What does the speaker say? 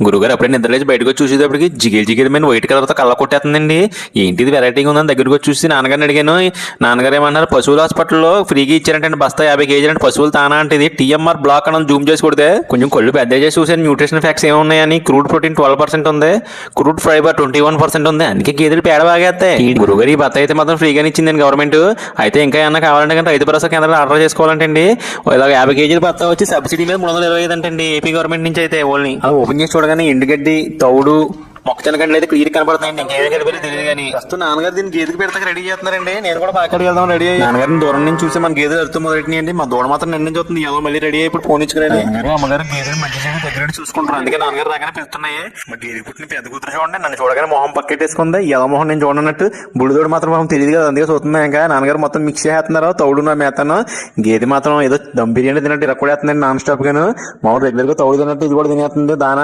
గురుగారు అప్పుడే నిద్రలేసి బయటకు వచ్చి చూసేటప్పటికి జిగేల్ జిగేల్ మీద వైట్ కలర్ తో కళ్ళ కొట్టేస్తుందండి. ఏంటిది వెరైటీగా ఉందని దగ్గరకు వచ్చి చూసి నాన్నగారిని అడిగాను. నాన్నగారు ఏమన్నారు, పశువుల హాస్పిటల్లో ఫ్రీగా ఇచ్చారంటే బస్తా 50 కేజీలు అంటే పశువులు తానా అంటే ఇది టీఎంఆర్ బ్లాక్ అని జూమ్ చేసి కొడితే కొంచెం కళ్ళు పెద్ద చేసి చూసాను. న్యూట్రిషన్ ఫ్యాక్ట్స్ ఏమున్నాయని క్రూడ్ ప్రోటీన్ 12% ఉంది, క్రూడ్ ఫైబర్ 21% ఉంది. అందుకే గేదెలు పేడ బాగేస్తాయి. గురుగారు ఈ బత్త అయితే మాత్రం ఫ్రీగానే ఇచ్చిందండి గవర్నమెంట్. అయితే ఇంకా ఏమన్నా కావాలంటే కానీ రైతు భరోసా కేంద్రాలు ఆర్డర్ చేసుకోవాలంటే అండి ఇలాగ 50 కేజీల బత్త వచ్చి సబ్సిడీ మీద 325 అంటండి ఏపీ గవర్నమెంట్ నుంచి. అయితే ఓన్లీ అలా ఓపెన్ చేసి చూడగానే ఎండుగడ్డి, తౌడు, మొక్కజొన్న గంటలు అయితే క్లియర్ కనపడుతున్నాయండి. ఇంకేం కలిపి తెలియదు కానీ ఫస్ట్ నాన్నగారు దీన్ని గేదెకి పెడతాక రెడీ చేస్తున్నారండి. నేను కూడా పాకెట్కి వెళ్దాం రెడీ అయ్యి నాన్నగారిని దూరం నుంచి చూసి మన గేదెలు అర్థం మొదలెట్టినాయండి. మా దూడ మాత్రం నిన్న నుంచి వస్తుంది. ఏదో మళ్ళీ రెడీ అయిపోయి ఫోన్ ఇచ్చుకురండి. అమ్మగారు గేదెలు మంచి దగ్గర చూసుకుంటారు. అందుకే నాన్నగారు రాగానే పెడుతున్నాయి. మా గేదె పుట్టిన పెద్ద కూతురు చూడండి, నన్ను చూడగానే మొహం పక్కెట్టేసుకుంది. ఏదో మొహం నేను చూడనట్టు. బుడిదోడు మాత్రం మొహం తెలియదు కదా, అందుకే చూస్తుంది. ఇంకా నాన్నగారు మొత్తం మిక్స్ చేస్తున్నారు. తౌడు నా మేతను. గేదె మాత్రం ఏదో దమ్ బిర్యానీ తిన్నట్టు ఇలా కూడా వేస్తుందండి నాన్ స్టాప్ గాను. మామూలు రెగ్యులర్ గా తౌడు తిన్నట్టు ఇది కూడా తినేస్తుంది దానా.